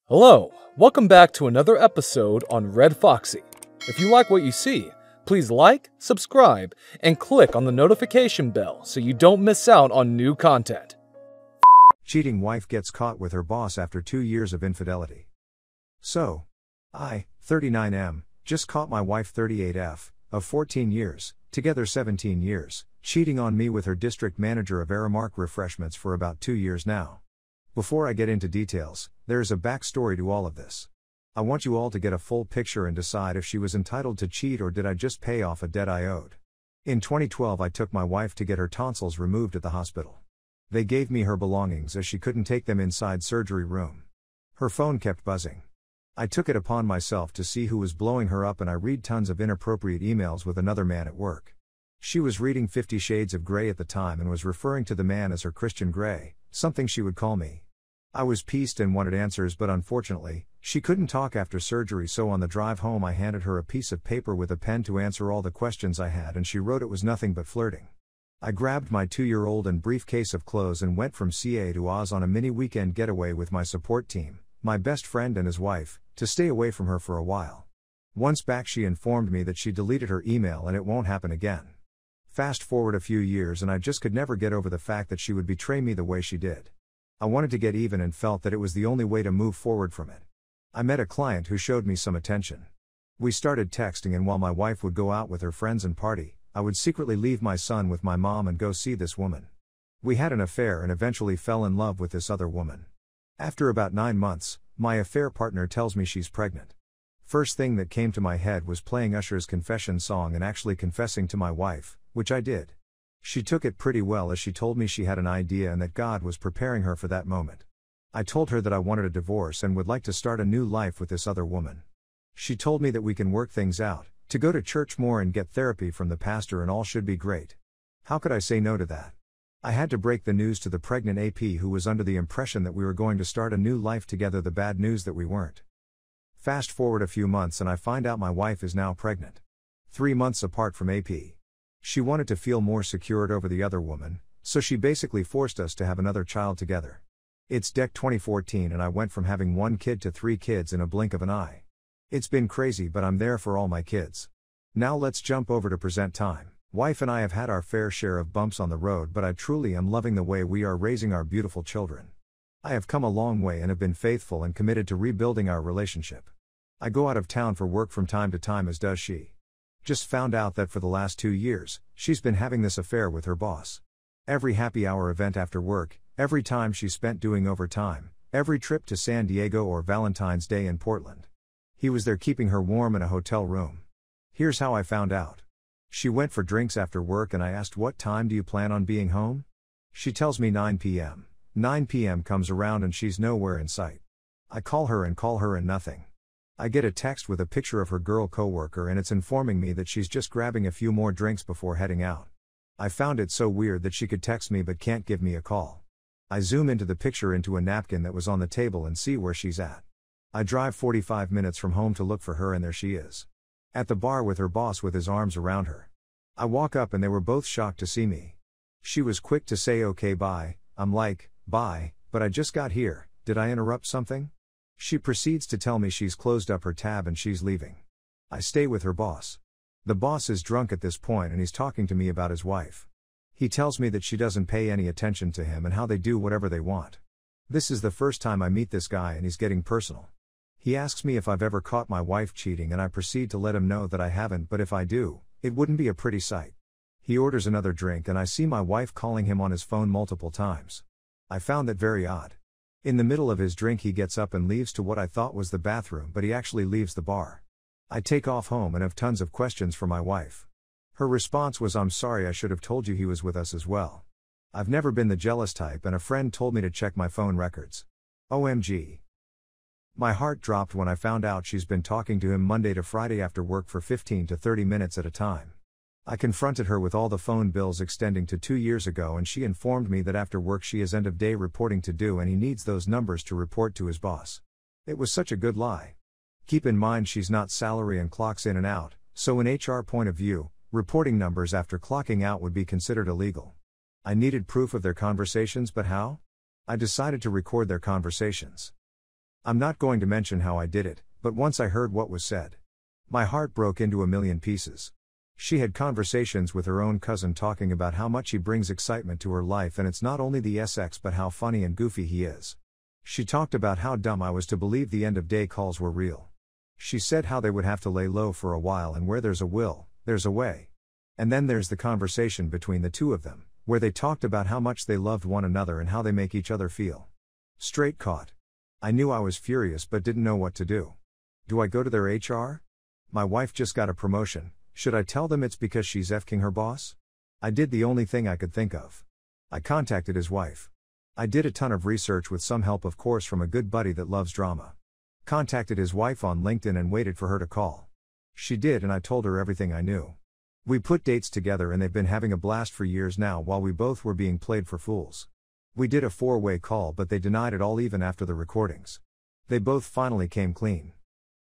Hello, welcome back to another episode on Red Foxy. If you like what you see, please like, subscribe, and click on the notification bell so you don't miss out on new content. Cheating wife gets caught with her boss after 2 years of infidelity. So, I, 39M, just caught my wife 38F, of 14 years, together 17 years, cheating on me with her district manager of Aramark Refreshments for about 2 years now. Before I get into details, there is a backstory to all of this. I want you all to get a full picture and decide if she was entitled to cheat or did I just pay off a debt I owed. In 2012 I took my wife to get her tonsils removed at the hospital. They gave me her belongings as she couldn't take them inside surgery room. Her phone kept buzzing. I took it upon myself to see who was blowing her up and I read tons of inappropriate emails with another man at work. She was reading 50 Shades of Grey at the time and was referring to the man as her Christian Grey, something she would call me. I was pissed and wanted answers, but unfortunately, she couldn't talk after surgery, so on the drive home I handed her a piece of paper with a pen to answer all the questions I had, and she wrote it was nothing but flirting. I grabbed my 2-year-old and briefcase of clothes and went from CA to Oz on a mini weekend getaway with my support team, my best friend and his wife, to stay away from her for a while. Once back she informed me that she deleted her email and it won't happen again. Fast forward a few years and I just could never get over the fact that she would betray me the way she did. I wanted to get even and felt that it was the only way to move forward from it. I met a client who showed me some attention. We started texting, and while my wife would go out with her friends and party, I would secretly leave my son with my mom and go see this woman. We had an affair and eventually fell in love with this other woman. After about 9 months, my affair partner tells me she's pregnant. First thing that came to my head was playing Usher's confession song and actually confessing to my wife, which I did. She took it pretty well as she told me she had an idea and that God was preparing her for that moment. I told her that I wanted a divorce and would like to start a new life with this other woman. She told me that we can work things out, to go to church more and get therapy from the pastor, and all should be great. How could I say no to that? I had to break the news to the pregnant AP, who was under the impression that we were going to start a new life together, the bad news that we weren't. Fast forward a few months and I find out my wife is now pregnant. 3 months apart from AP. She wanted to feel more secured over the other woman, so she basically forced us to have another child together. It's Deck 2014 and I went from having 1 kid to 3 kids in a blink of an eye. It's been crazy, but I'm there for all my kids. Now let's jump over to present time. Wife and I have had our fair share of bumps on the road, but I truly am loving the way we are raising our beautiful children. I have come a long way and have been faithful and committed to rebuilding our relationship. I go out of town for work from time to time, as does she. Just found out that for the last 2 years, she's been having this affair with her boss. Every happy hour event after work, every time she spent doing overtime, every trip to San Diego or Valentine's Day in Portland. He was there keeping her warm in a hotel room. Here's how I found out. She went for drinks after work and I asked, "What time do you plan on being home?" She tells me 9 p.m. 9 p.m. comes around and she's nowhere in sight. I call her and nothing. I get a text with a picture of her girl coworker and it's informing me that she's just grabbing a few more drinks before heading out. I found it so weird that she could text me but can't give me a call. I zoom into the picture into a napkin that was on the table and see where she's at. I drive 45 minutes from home to look for her and there she is. At the bar with her boss with his arms around her. I walk up and they were both shocked to see me. She was quick to say okay bye. I'm like, bye, but I just got here, did I interrupt something? She proceeds to tell me she's closed up her tab and she's leaving. I stay with her boss. The boss is drunk at this point and he's talking to me about his wife. He tells me that she doesn't pay any attention to him and how they do whatever they want. This is the first time I meet this guy and he's getting personal. He asks me if I've ever caught my wife cheating and I proceed to let him know that I haven't, but if I do, it wouldn't be a pretty sight. He orders another drink and I see my wife calling him on his phone multiple times. I found that very odd. In the middle of his drink he gets up and leaves to what I thought was the bathroom, but he actually leaves the bar. I take off home and have tons of questions for my wife. Her response was, "I'm sorry, I should have told you he was with us as well. I've never been the jealous type and a friend told me to check my phone records." OMG. My heart dropped when I found out she's been talking to him Monday to Friday after work for 15 to 30 minutes at a time. I confronted her with all the phone bills extending to 2 years ago and she informed me that after work she has end of day reporting to do and he needs those numbers to report to his boss. It was such a good lie. Keep in mind she's not salary and clocks in and out, so in HR point of view, reporting numbers after clocking out would be considered illegal. I needed proof of their conversations, but how? I decided to record their conversations. I'm not going to mention how I did it, but once I heard what was said, my heart broke into a million pieces. She had conversations with her own cousin talking about how much he brings excitement to her life, and it's not only the SX but how funny and goofy he is. She talked about how dumb I was to believe the end of day calls were real. She said how they would have to lay low for a while, and where there's a will, there's a way. And then there's the conversation between the two of them, where they talked about how much they loved one another and how they make each other feel. Straight caught. I knew I was furious but didn't know what to do. Do I go to their HR? My wife just got a promotion, should I tell them it's because she's F-king her boss? I did the only thing I could think of. I contacted his wife. I did a ton of research with some help of course from a good buddy that loves drama. Contacted his wife on LinkedIn and waited for her to call. She did, and I told her everything I knew. We put dates together and they've been having a blast for years now while we both were being played for fools. We did a 4-way call but they denied it all even after the recordings. They both finally came clean.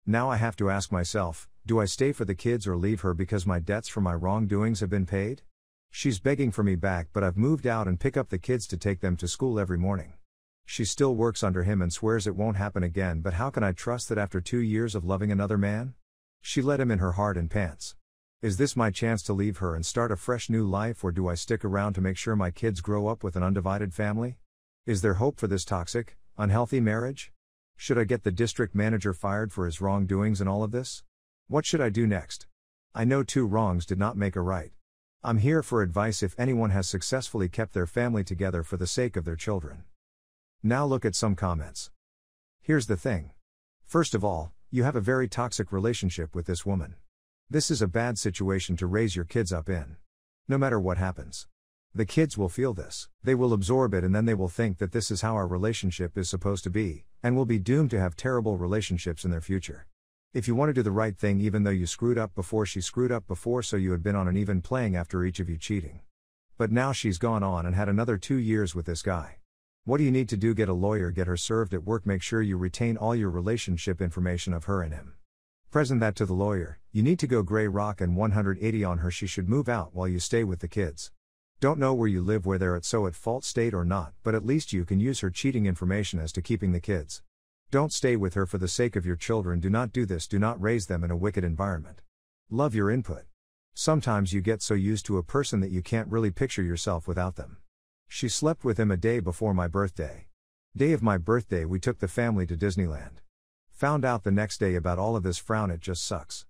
Now I have to ask myself, do I stay for the kids or leave her because my debts for my wrongdoings have been paid? She's begging for me back, but I've moved out and pick up the kids to take them to school every morning. She still works under him and swears it won't happen again, but how can I trust that after 2 years of loving another man? She let him in her heart and pants. Is this my chance to leave her and start a fresh new life, or do I stick around to make sure my kids grow up with an undivided family? Is there hope for this toxic, unhealthy marriage? Should I get the district manager fired for his wrongdoings in all of this? What should I do next? I know 2 wrongs did not make a right. I'm here for advice if anyone has successfully kept their family together for the sake of their children. Now look at some comments. Here's the thing. First of all, you have a very toxic relationship with this woman. This is a bad situation to raise your kids up in. No matter what happens, the kids will feel this. They will absorb it, and then they will think that this is how our relationship is supposed to be, and will be doomed to have terrible relationships in their future. If you want to do the right thing even though you screwed up before, she screwed up before, so you had been on an even playing after each of you cheating. But now she's gone on and had another 2 years with this guy. What do you need to do? Get a lawyer, get her served at work, make sure you retain all your relationship information of her and him. Present that to the lawyer. You need to go gray rock and 180 on her. She should move out while you stay with the kids. Don't know where you live, where they're at fault state or not, but at least you can use her cheating information as to keeping the kids. Don't stay with her for the sake of your children. Do not do this. Do not raise them in a wicked environment. Love your input. Sometimes you get so used to a person that you can't really picture yourself without them. She slept with him a day before my birthday. Day of my birthday we took the family to Disneyland. Found out the next day about all of this. Frown, it just sucks.